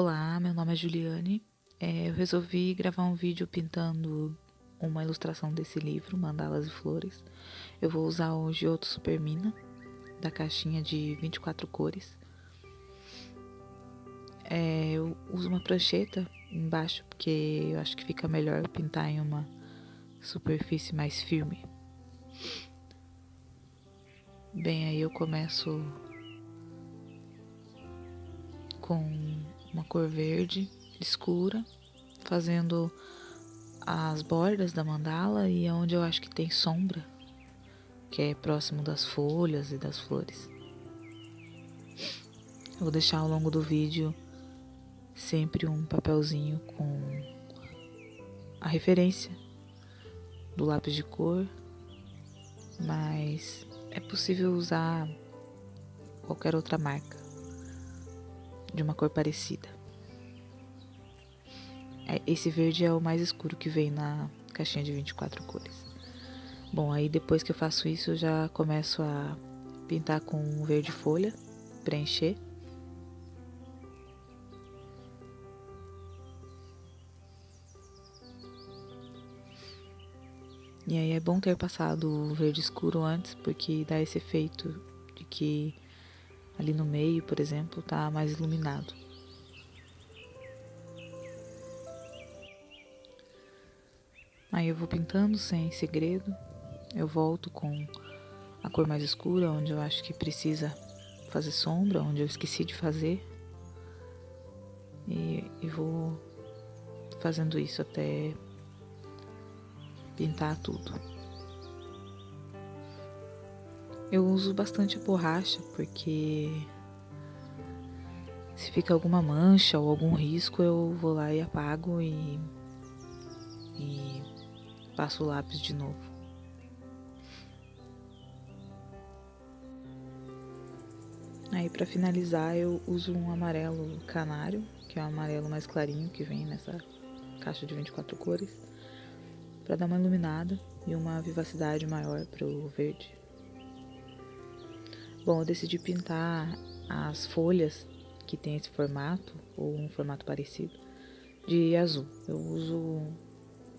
Olá, meu nome é Juliane. Eu resolvi gravar um vídeo pintando uma ilustração desse livro, Mandalas e Flores. Eu vou usar o Giotto Supermina, da caixinha de 24 cores. Eu uso uma prancheta embaixo, porque eu acho que fica melhor pintar em uma superfície mais firme. Bem, aí eu começo com uma cor verde escura, fazendo as bordas da mandala e onde eu acho que tem sombra, que é próximo das folhas e das flores. Eu vou deixar ao longo do vídeo sempre um papelzinho com a referência do lápis de cor, mas é possível usar qualquer outra marca de uma cor parecida. Esse verde é o mais escuro que vem na caixinha de 24 cores. Bom, aí depois que eu faço isso, eu já começo a pintar com verde folha, preencher. E aí é bom ter passado o verde escuro antes, porque dá esse efeito de que ali no meio, por exemplo, tá mais iluminado. Aí eu vou pintando sem segredo. Eu volto com a cor mais escura, onde eu acho que precisa fazer sombra, onde eu esqueci de fazer. E vou fazendo isso até pintar tudo. Eu uso bastante a borracha, porque se fica alguma mancha ou algum risco, eu vou lá e apago e passo o lápis de novo. Aí para finalizar eu uso um amarelo canário, que é o amarelo mais clarinho que vem nessa caixa de 24 cores, para dar uma iluminada e uma vivacidade maior para o verde. Bom, eu decidi pintar as folhas que tem esse formato, ou um formato parecido, de azul. Eu uso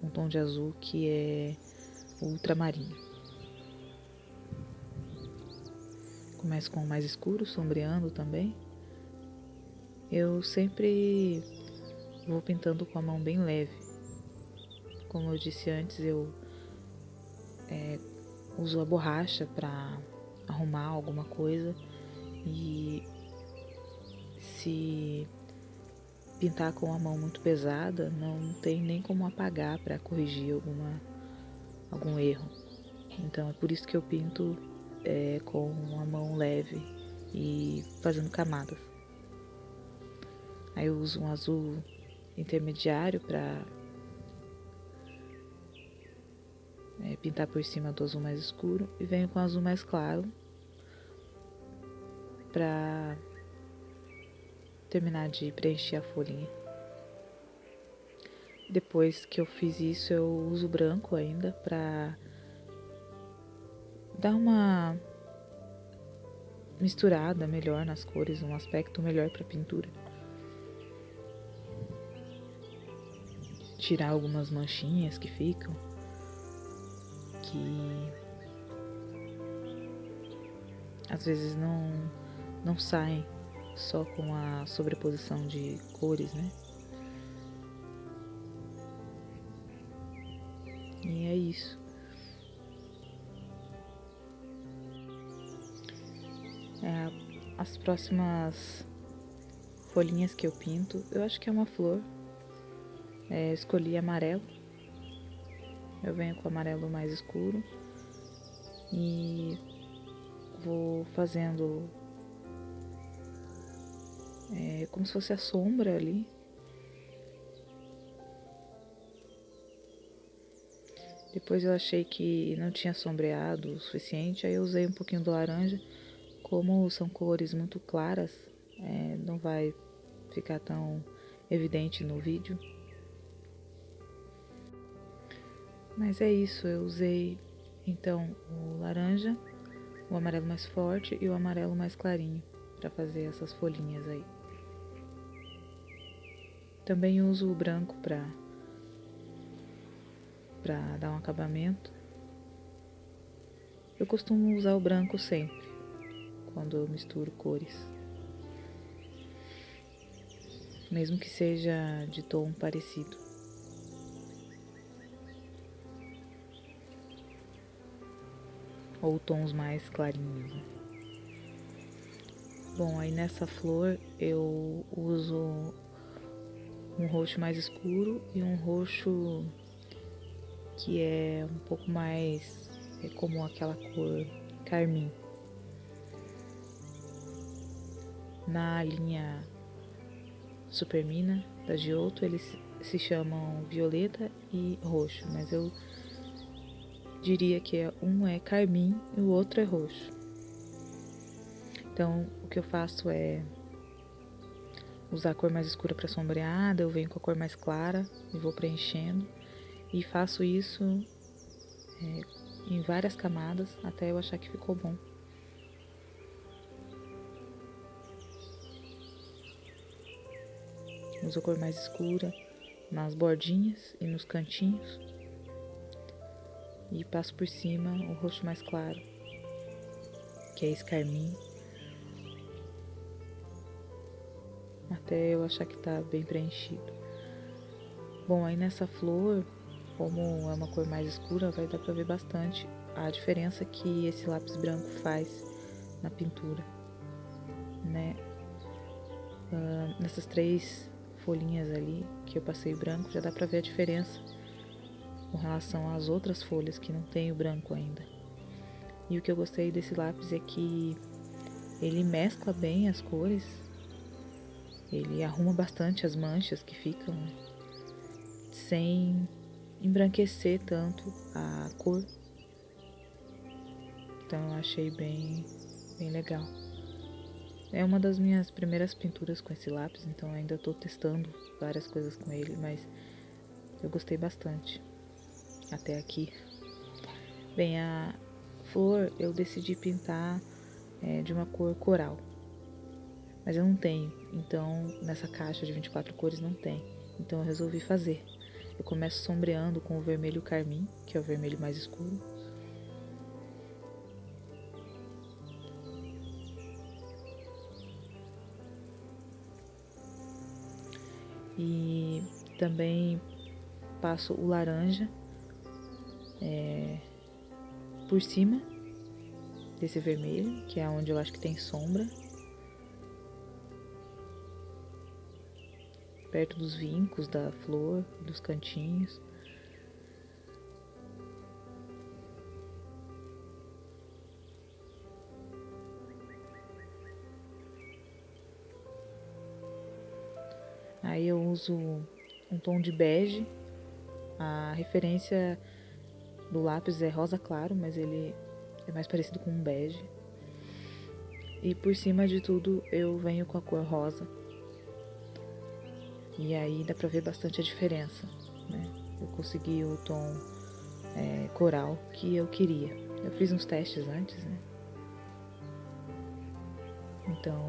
um tom de azul que é ultramarinho. Começo com o mais escuro, sombreando também. Eu sempre vou pintando com a mão bem leve. Como eu disse antes, eu uso a borracha para arrumar alguma coisa, e se pintar com a mão muito pesada, não tem nem como apagar para corrigir algum erro. Então é por isso que eu pinto com a mão leve e fazendo camadas. Aí eu uso um azul intermediário para pintar por cima do azul mais escuro, e venho com o azul mais claro para terminar de preencher a folhinha. Depois que eu fiz isso, eu uso branco ainda para dar uma misturada melhor nas cores, um aspecto melhor para a pintura. Tirar algumas manchinhas que ficam, que às vezes não saem só com a sobreposição de cores, né? E é isso. As próximas folhinhas que eu pinto, eu acho que é uma flor. Escolhi amarelo. Eu venho com amarelo mais escuro e vou fazendo como se fosse a sombra ali. Depois eu achei que não tinha sombreado o suficiente, aí eu usei um pouquinho do laranja. Como são cores muito claras, não vai ficar tão evidente no vídeo. Mas é isso, eu usei então o laranja, o amarelo mais forte e o amarelo mais clarinho para fazer essas folhinhas aí. Também uso o branco para dar um acabamento. Eu costumo usar o branco sempre, quando eu misturo cores. Mesmo que seja de tom parecido. Ou tons mais clarinhos, né? Bom, aí nessa flor eu uso um roxo mais escuro e um roxo que é um pouco mais como aquela cor carmim. Na linha Supermina da Giotto eles se chamam violeta e roxo, mas eu diria que um é carmim e o outro é roxo. Então o que eu faço é usar a cor mais escura para sombrear, eu venho com a cor mais clara e vou preenchendo. E faço isso em várias camadas até eu achar que ficou bom. Uso a cor mais escura nas bordinhas e nos cantinhos. E passo por cima o roxo mais claro, que é esse carmim. Até eu achar que tá bem preenchido. Bom, aí nessa flor, como é uma cor mais escura, vai dar pra ver bastante a diferença que esse lápis branco faz na pintura, né? Nessas 3 folhinhas ali que eu passei branco, já dá pra ver a diferença com relação às outras folhas que não tem o branco ainda. E o que eu gostei desse lápis é que ele mescla bem as cores, ele arruma bastante as manchas que ficam sem embranquecer tanto a cor. Então eu achei bem legal. É uma das minhas primeiras pinturas com esse lápis, então ainda estou testando várias coisas com ele, mas eu gostei bastante até aqui. Bem, a flor eu decidi pintar de uma cor coral, mas eu não tenho, então nessa caixa de 24 cores não tem, então eu resolvi fazer. Eu começo sombreando com o vermelho carmim, que é o vermelho mais escuro. E também passo o laranja por cima desse vermelho, que é onde eu acho que tem sombra, perto dos vincos da flor, dos cantinhos. Aí eu uso um tom de bege. A referência do lápis é rosa claro, mas ele é mais parecido com um bege. E por cima de tudo eu venho com a cor rosa. E aí dá pra ver bastante a diferença, né? Eu consegui o tom coral que eu queria. Eu fiz uns testes antes, né? Então,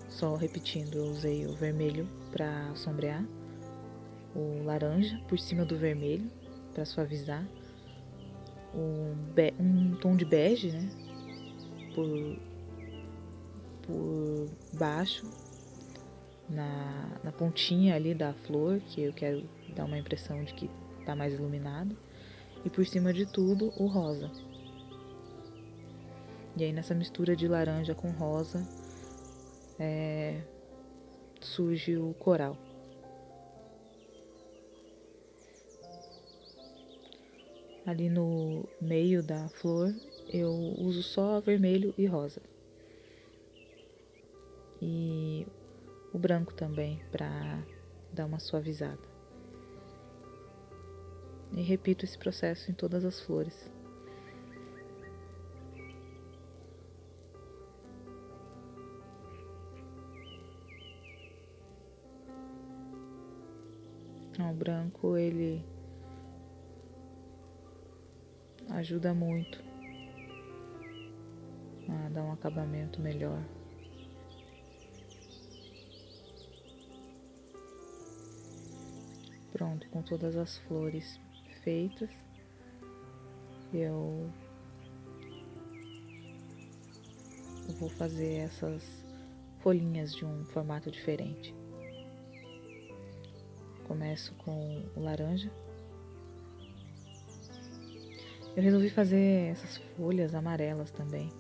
só repetindo, eu usei o vermelho pra sombrear, o laranja por cima do vermelho pra suavizar, um tom de bege, né? Por baixo, na pontinha ali da flor, que eu quero dar uma impressão de que tá mais iluminado, e por cima de tudo o rosa. E aí nessa mistura de laranja com rosa surge o coral. Ali no meio da flor eu uso só vermelho e rosa. E o branco também para dar uma suavizada. E repito esse processo em todas as flores. O branco ele ajuda muito a dar um acabamento melhor. Pronto, com todas as flores feitas, eu vou fazer essas folhinhas de um formato diferente. Começo com o laranja. Eu resolvi fazer essas folhas amarelas também.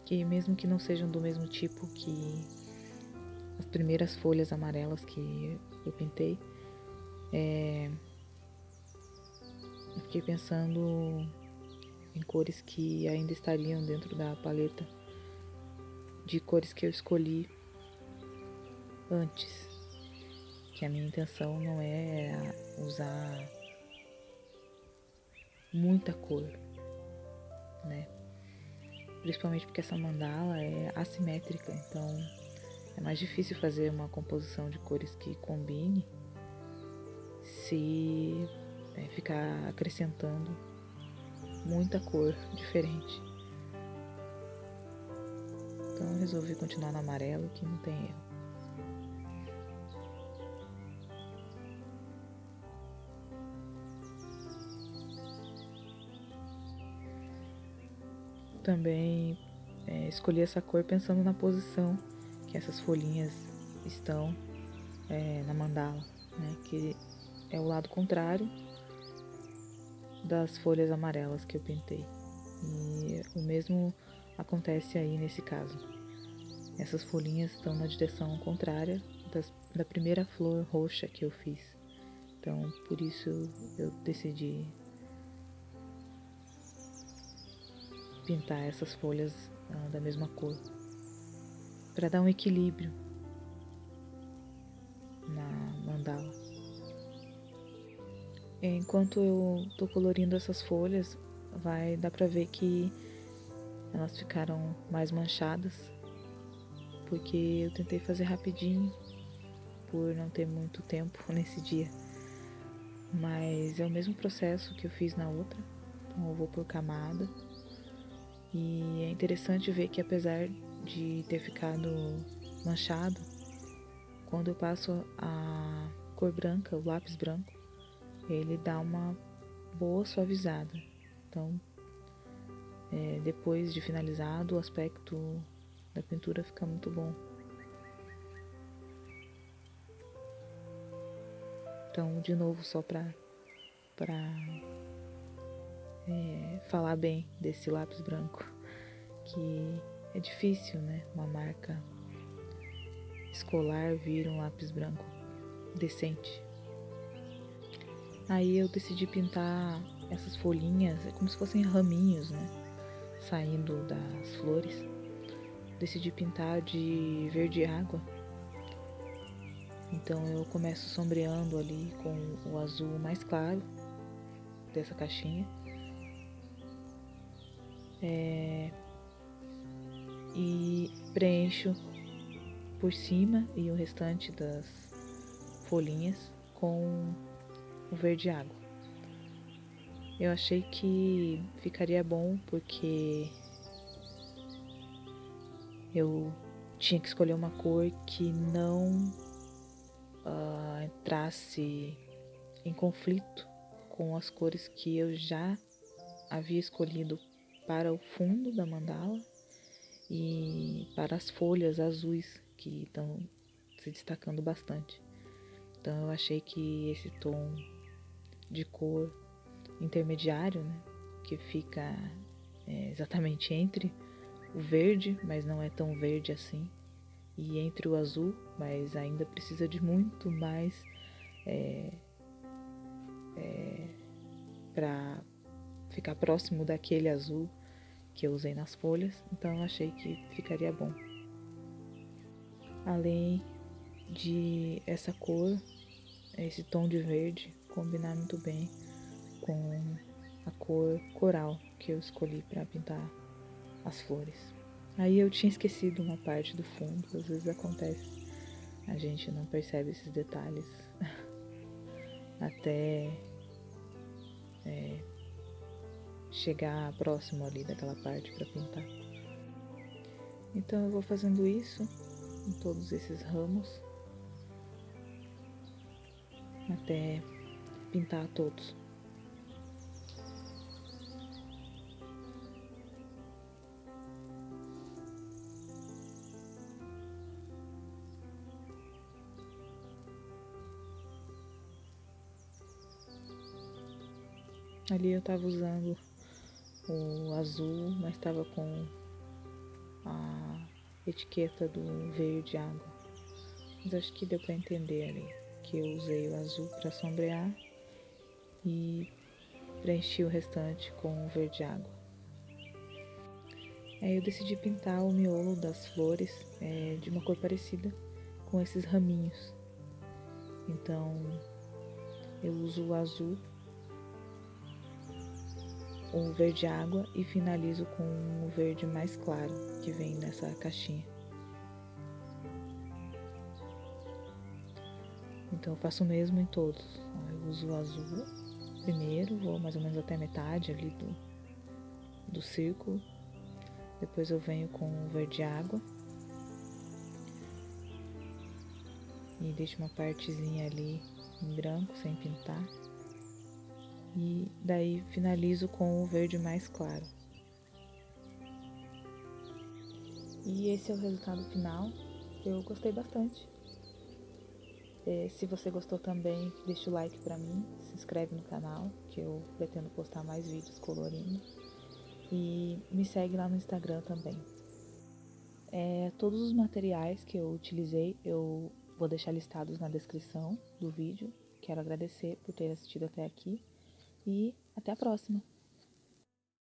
Que mesmo que não sejam do mesmo tipo que as primeiras folhas amarelas que eu pintei, eu fiquei pensando em cores que ainda estariam dentro da paleta de cores que eu escolhi antes. Que a minha intenção não é usar muita cor, né? Principalmente porque essa mandala é assimétrica, então é mais difícil fazer uma composição de cores que combine se ficar acrescentando muita cor diferente. Então eu resolvi continuar no amarelo, que não tem erro. Também escolhi essa cor pensando na posição que essas folhinhas estão na mandala, né? Que é o lado contrário das folhas amarelas que eu pintei. E o mesmo acontece aí nesse caso. Essas folhinhas estão na direção contrária da primeira flor roxa que eu fiz. Então, por isso eu decidi pintar essas folhas da mesma cor, para dar um equilíbrio na mandala. Enquanto eu tô colorindo essas folhas, vai dar pra ver que elas ficaram mais manchadas, porque eu tentei fazer rapidinho, por não ter muito tempo nesse dia. Mas é o mesmo processo que eu fiz na outra, então eu vou por camada. E é interessante ver que apesar de ter ficado manchado, quando eu passo a cor branca, o lápis branco, ele dá uma boa suavizada. Então, depois de finalizado, o aspecto da pintura fica muito bom. Então, de novo, só para falar bem desse lápis branco, que é difícil, né? Uma marca escolar vir um lápis branco decente. Aí eu decidi pintar essas folhinhas, como se fossem raminhos, né? Saindo das flores. Decidi pintar de verde água. Então eu começo sombreando ali com o azul mais claro dessa caixinha. E preencho por cima e o restante das folhinhas com o verde água. Eu achei que ficaria bom porque eu tinha que escolher uma cor que não entrasse em conflito com as cores que eu já havia escolhido para o fundo da mandala e para as folhas azuis que estão se destacando bastante. Então eu achei que esse tom de cor intermediário, né, que fica exatamente entre o verde, mas não é tão verde assim, e entre o azul, mas ainda precisa de muito mais para ficar próximo daquele azul que eu usei nas folhas, então eu achei que ficaria bom. Além de essa cor, esse tom de verde combinar muito bem com a cor coral que eu escolhi para pintar as flores. Aí eu tinha esquecido uma parte do fundo, às vezes acontece, a gente não percebe esses detalhes até chegar próximo ali daquela parte para pintar. Então eu vou fazendo isso em todos esses ramos até pintar todos. Ali eu estava usando o azul, mas estava com a etiqueta do verde água. Mas acho que deu para entender ali que eu usei o azul para sombrear e preenchi o restante com o verde água. Aí eu decidi pintar o miolo das flores de uma cor parecida com esses raminhos. Então eu uso o azul, o verde água e finalizo com o verde mais claro que vem nessa caixinha. Então eu faço o mesmo em todos. Eu uso o azul primeiro, vou mais ou menos até a metade ali do círculo. Depois eu venho com o verde água e deixo uma partezinha ali em branco sem pintar. E daí finalizo com o verde mais claro. E esse é o resultado final. Eu gostei bastante. Se você gostou também, deixa o like pra mim, se inscreve no canal, que eu pretendo postar mais vídeos colorindo. E me segue lá no Instagram também. Todos os materiais que eu utilizei eu vou deixar listados na descrição do vídeo. Quero agradecer por ter assistido até aqui e até a próxima!